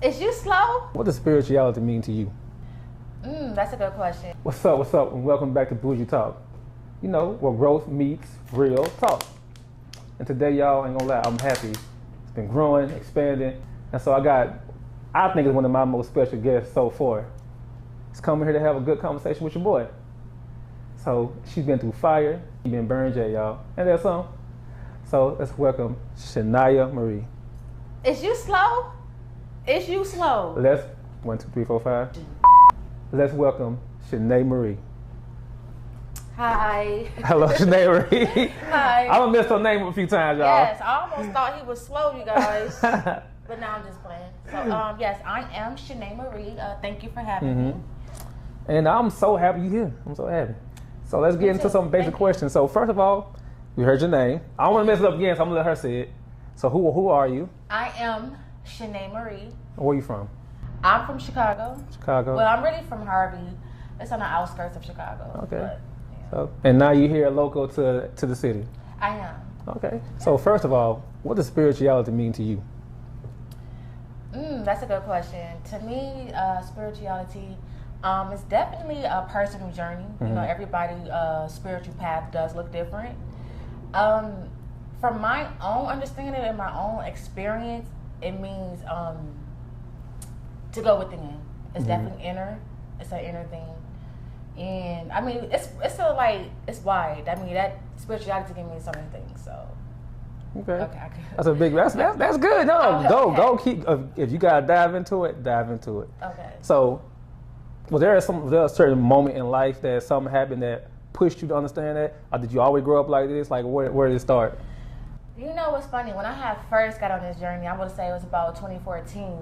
Is you slow? What does spirituality mean to you? That's a good question. What's up, and welcome back to Bougie Talk. You know, where growth meets real talk. And today, y'all, ain't gonna lie, I'm happy. It's been growing, expanding, and so I think it's one of my most special guests so far. She's coming here to have a good conversation with your boy. So, she's been through fire, she's been burned, y'all. And that's some. So, let's welcome Shania Marie. Is you slow? Is you slow? Let's 1, 2, 3, 4, 5. Let's welcome Shania Marie. Hi. Hello, Shania Marie. Hi. I'm gonna miss her name a few times, y'all. Yes, I almost thought he was slow, you guys. But now I'm just playing. So, yes, I am Shania Marie. Thank you for having me. And I'm so happy you're here. I'm so happy. So let's get into some basic questions. So first of all, we heard your name. I don't want to mess it up again, so I'm gonna let her say it. So who are you? I am Shania Marie. Where are you from? I'm from Chicago. Chicago. Well, I'm really from Harvey. It's on the outskirts of Chicago. Okay. But, yeah. So, and now you're here local to the city. I am. Okay. So first of all, what does spirituality mean to you? That's a good question. To me, spirituality is definitely a personal journey. You know, everybody's spiritual path does look different. From my own understanding and my own experience, it means to go within. It's definitely inner. It's an inner thing. And I mean, it's still like, it's wide. I mean, that spirituality can mean so many things. So. Okay. Okay. That's a big. That's good. No, Okay. go. Keep. If you gotta dive into it, dive into it. Okay. So, was there a certain moment in life that something happened that pushed you to understand that, or did you always grow up like this? Like, where did it start? You know what's funny? When I had first got on this journey, I would say it was about 2014.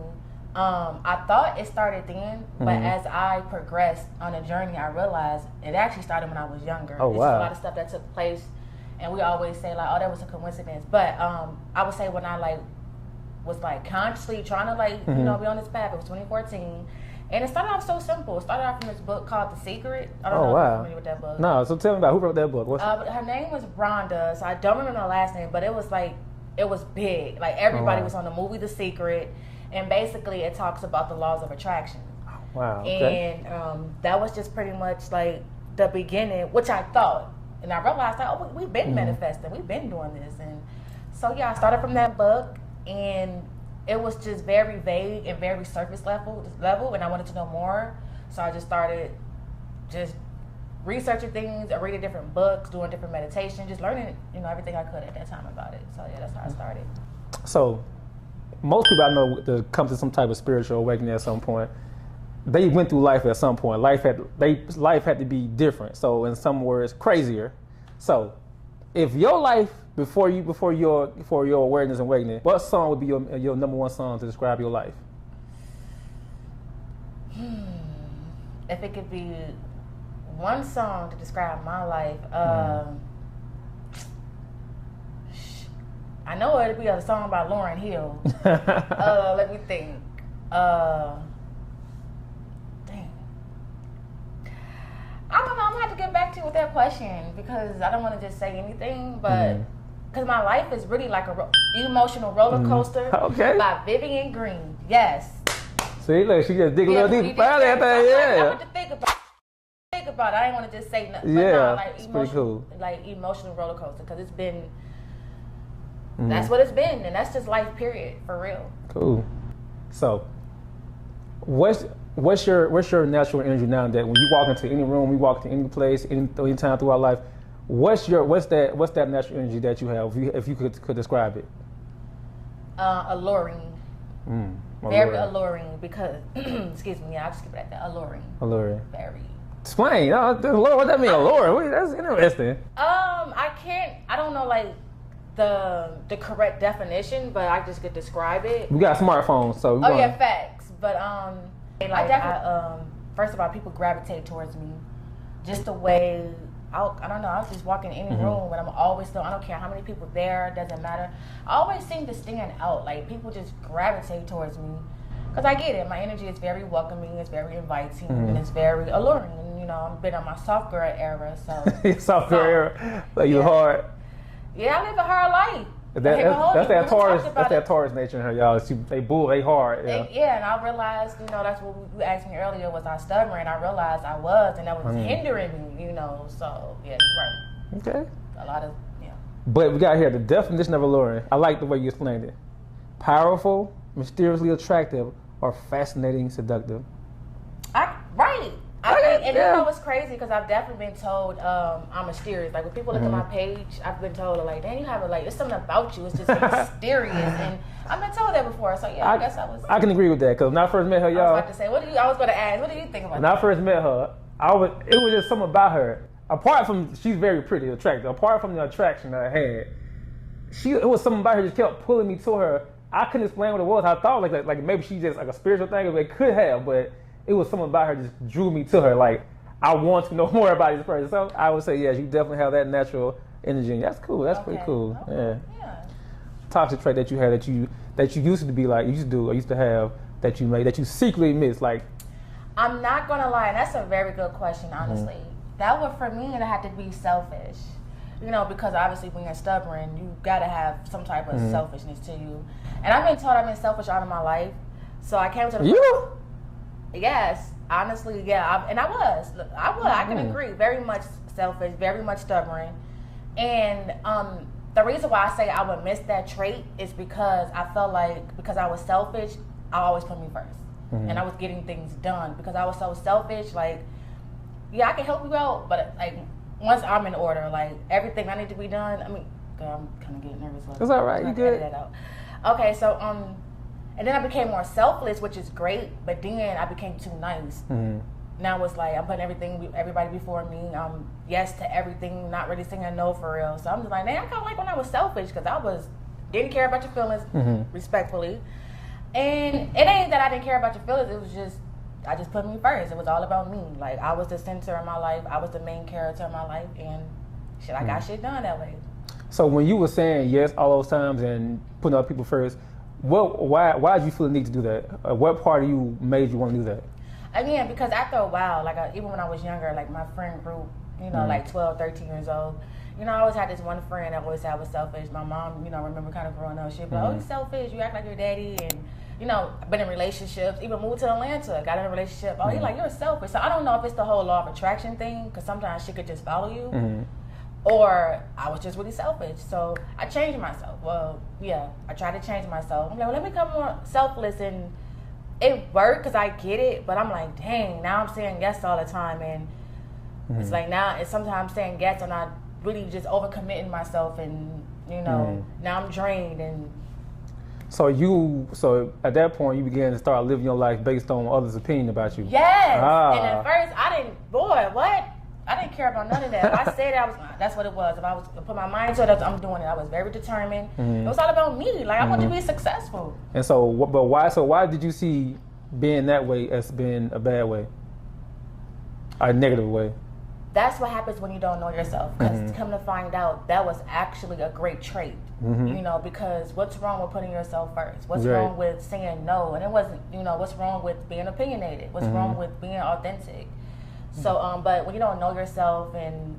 I thought it started then, but as I progressed on the journey, I realized it actually started when I was younger. Oh, It's wow. just a lot of stuff that took place, and we always say like, "Oh, that was a coincidence." But I would say when I was consciously trying to you know, be on this path, it was 2014. And it started off so simple. It started off from this book called The Secret. I don't know if you're familiar with that book. No, so tell me about who wrote that book. Her name was Rhonda, so I don't remember her last name, but it was big. Like everybody was on the movie The Secret, and basically it talks about the laws of attraction. Wow. Okay. And that was just pretty much like the beginning, which I thought. And I realized that, we've been manifesting, we've been doing this. And so yeah, I started from that book, and it was just very vague and very surface level, and I wanted to know more. So I just started just researching things, reading different books, doing different meditations, just learning, you know, everything I could at that time about it. So yeah, that's how I started. So most people I know that come to some type of spiritual awakening at some point, they went through life at some point. Life had to be different. So in some words, crazier. So if your life before your awareness and awakening, what song would be your number one song to describe your life? If it could be one song to describe my life, I know it'd be a song by Lauryn Hill. Let me think. Dang. I don't know. I'm gonna have to get back to you with that question because I don't want to just say anything, but because my life is really like a emotional roller coaster. Okay. By Vivian Green. Yes. See, look, she just dig a little deeper. Yeah. I want to think about it. I didn't want to just say nothing. Yeah, but no, it's pretty cool. Like emotional roller coaster because it's been. That's what it's been, and that's just life. Period, for real. Cool. So, what's your natural energy now that when you walk into any room, we walk to any place, any time through our life, what's that natural energy that you have? If you could describe it. Alluring. Very alluring because excuse me, I'll just keep it at that. Alluring. Very. Explain. What that mean? Alluring. That's interesting. I don't know like the correct definition, but I just could describe it. We got smartphones, so yeah, facts. But first of all, people gravitate towards me. Just the way I don't know. I'll just walk in any room, and I'm always still. I don't care how many people there. Doesn't matter. I always seem to stand out. Like people just gravitate towards me because I get it. My energy is very welcoming. It's very inviting, and it's very alluring. And you know, I've been on my soft girl era, so soft girl era, like you hard. Yeah, I live a hard life. That's that Taurus. That's that Taurus nature in her, y'all. They hard. Yeah. And I realized, that's what you asked me earlier. Was I stubborn? I realized I was, and that was hindering me. So yeah, you're right. Okay. A lot of But we got here the definition of alluring. I like the way you explained it. Powerful, mysteriously attractive, or fascinating, seductive. Right. You know what's crazy? Because I've definitely been told I'm mysterious. Like when people look at my page, I've been told like, "Damn, you have there's something about you. It's just mysterious." And I've been told that before. So yeah, I guess I can agree with that. Because when I first met her, y'all. I was about to say, I was going to ask, what do you think about that? When I first met her, it was just something about her. Apart from she's very pretty, attractive. Apart from the attraction that I had, it was something about her that just kept pulling me to her. I couldn't explain what it was. I thought like maybe she's just like a spiritual thing. It could have, but it was something about her just drew me to her. Like I want to know more about this person. So I would say yes, you definitely have that natural energy. That's cool. That's pretty cool. Okay. Yeah. Toxic trait that you had that you used to be like, used to have that you secretly miss. Like I'm not gonna lie, that's a very good question. Honestly, that would for me it had to be selfish. Because obviously when you're stubborn, you gotta have some type of selfishness to you. And I've been told I've been selfish all of my life. So I came to the Yes, honestly, yeah. I was. I can agree. Very much selfish, very much stubborn. And the reason why I say I would miss that trait is because I felt like because I was selfish, I always put me first. And I was getting things done because I was so selfish. Like, yeah, I can help you out, but like once I'm in order, like everything I need to be done. I mean, God, I'm kind of getting nervous. It's all right. You good? That out. Okay, so and then I became more selfless, which is great. But then I became too nice. Now it's like I'm putting everybody before me. Yes to everything, not really saying no for real. So I'm just like, man, I kind of like when I was selfish because I didn't care about your feelings, respectfully. And it ain't that I didn't care about your feelings. It was just I just put me first. It was all about me. Like I was the center of my life. I was the main character of my life, and I got shit done that way. So when you were saying yes all those times and putting other people first, why did you feel the need to do that? What part of you made you want to do that? Again, because after a while, like even when I was younger, like my friend group, like 12, 13 years old, I always had this one friend that always said I was selfish. My mom, remember kind of growing up, she'd be like, oh, you're selfish, you act like your daddy, and been in relationships, even moved to Atlanta, got in a relationship. Oh, he's like, you're selfish. So I don't know if it's the whole law of attraction thing, because sometimes she could just follow you, or I was just really selfish. So I changed myself. Well, yeah, I tried to change myself. I'm like, well, let me become more selfless, and it worked because I get it, but I'm like, dang, now I'm saying yes all the time, and it's like now it's sometimes saying yes and not really just overcommitting myself, and now I'm drained. And so at that point you began to start living your life based on others' opinion about you. Yes. And at first I didn't care about none of that. If I said that's what it was. If I was to put my mind to it, I'm doing it. I was very determined. It was all about me. Like I wanted to be successful. And so, but why? So why did you see being that way as being a bad way, a negative way? That's what happens when you don't know yourself. Because come to find out, that was actually a great trait. Because what's wrong with putting yourself first? What's wrong with saying no? And it wasn't, what's wrong with being opinionated? What's wrong with being authentic? So, but when you don't know yourself, and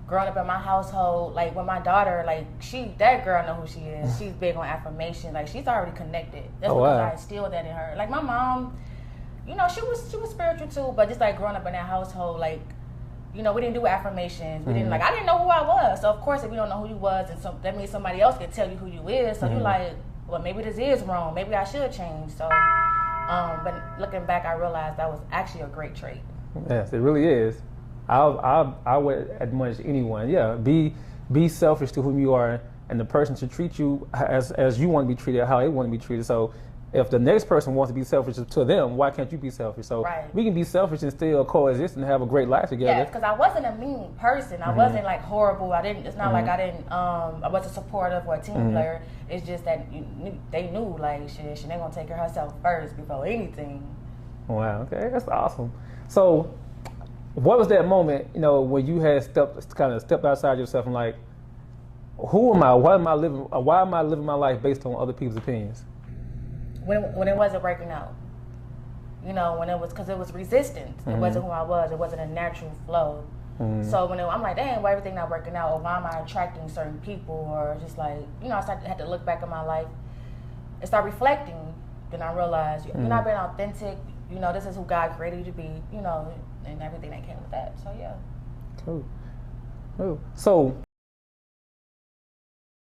growing up in my household, like when my daughter, like that girl know who she is. She's big on affirmation. Like she's already connected. That's because I instilled that in her. Like my mom, she was spiritual too, but just like growing up in that household, like, we didn't do affirmations. We didn't I didn't know who I was. So of course, if you don't know who you was, and so that means somebody else can tell you who you is. So you're like, well, maybe this is wrong. Maybe I should change. So, but looking back, I realized that was actually a great trait. Yes, it really is. I would admonish anyone. Yeah, be selfish to whom you are, and the person should treat you as you want to be treated, how they want to be treated. So, if the next person wants to be selfish to them, why can't you be selfish? So we can be selfish and still coexist and have a great life together. Yes, because I wasn't a mean person. I wasn't like horrible. It's not like I wasn't supportive or a team player. It's just that they knew like she ain't gonna take care of herself first before anything. Wow. Okay, that's awesome. So, what was that moment, when you had stepped outside yourself and like, who am I? Why am I living my life based on other people's opinions? When it wasn't working out, when it was because it was resistance. It wasn't who I was. It wasn't a natural flow. So when I'm like, dang, why everything not working out, or why am I attracting certain people, or just like, you know, I had to look back at my life and start reflecting. Then I realized you're not being authentic. You know, this is who God created you to be. You know, and everything that came with that. So yeah. Cool. So